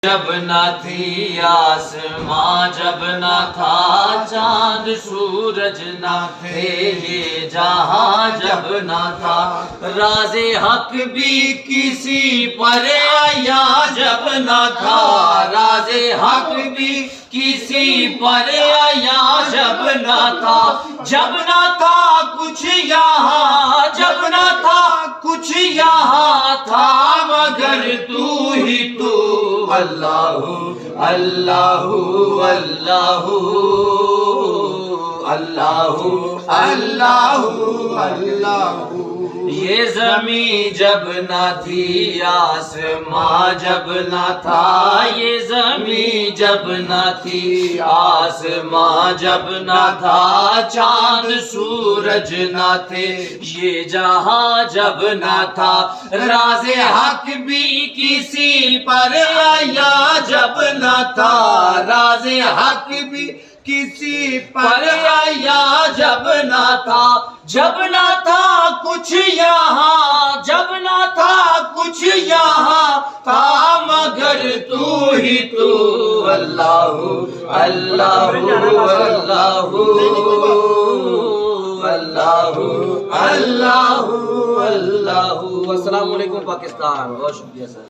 جب نہ تھی آسماں، جب نہ تھا چاند سورج، نہ تھے یہ جہاں جب نہ تھا راز حق بھی کسی پر آیا جب نہ تھا، راز حق بھی کسی پر آیا جب نہ تھا، جب نہ تھا کچھ یہاں، جب نہ تھا کچھ یہاں تھا مگر تو ہی تو اللہ اللہ اللہ اللہ اللہ اللہ۔ یہ زمین جب نہ تھی آسماں جب نہ تھا، یہ زمین جب نہ تھی آسماں جب نہ تھا، چاند سورج نہ تھے یہ جہاں جب نہ تھا، راز حق بھی کسی پر آیا جب نہ تھا، راز حق بھی کسی پر آیا جب نہ تھا، جب نہ تھا کچھ یہاں، جب نہ تھا کچھ یہاں تھا مگر تو ہی تو اللہ اللہ اللہ اللہ اللہ اللہ۔ السلام علیکم پاکستان، بہت شکریہ سر۔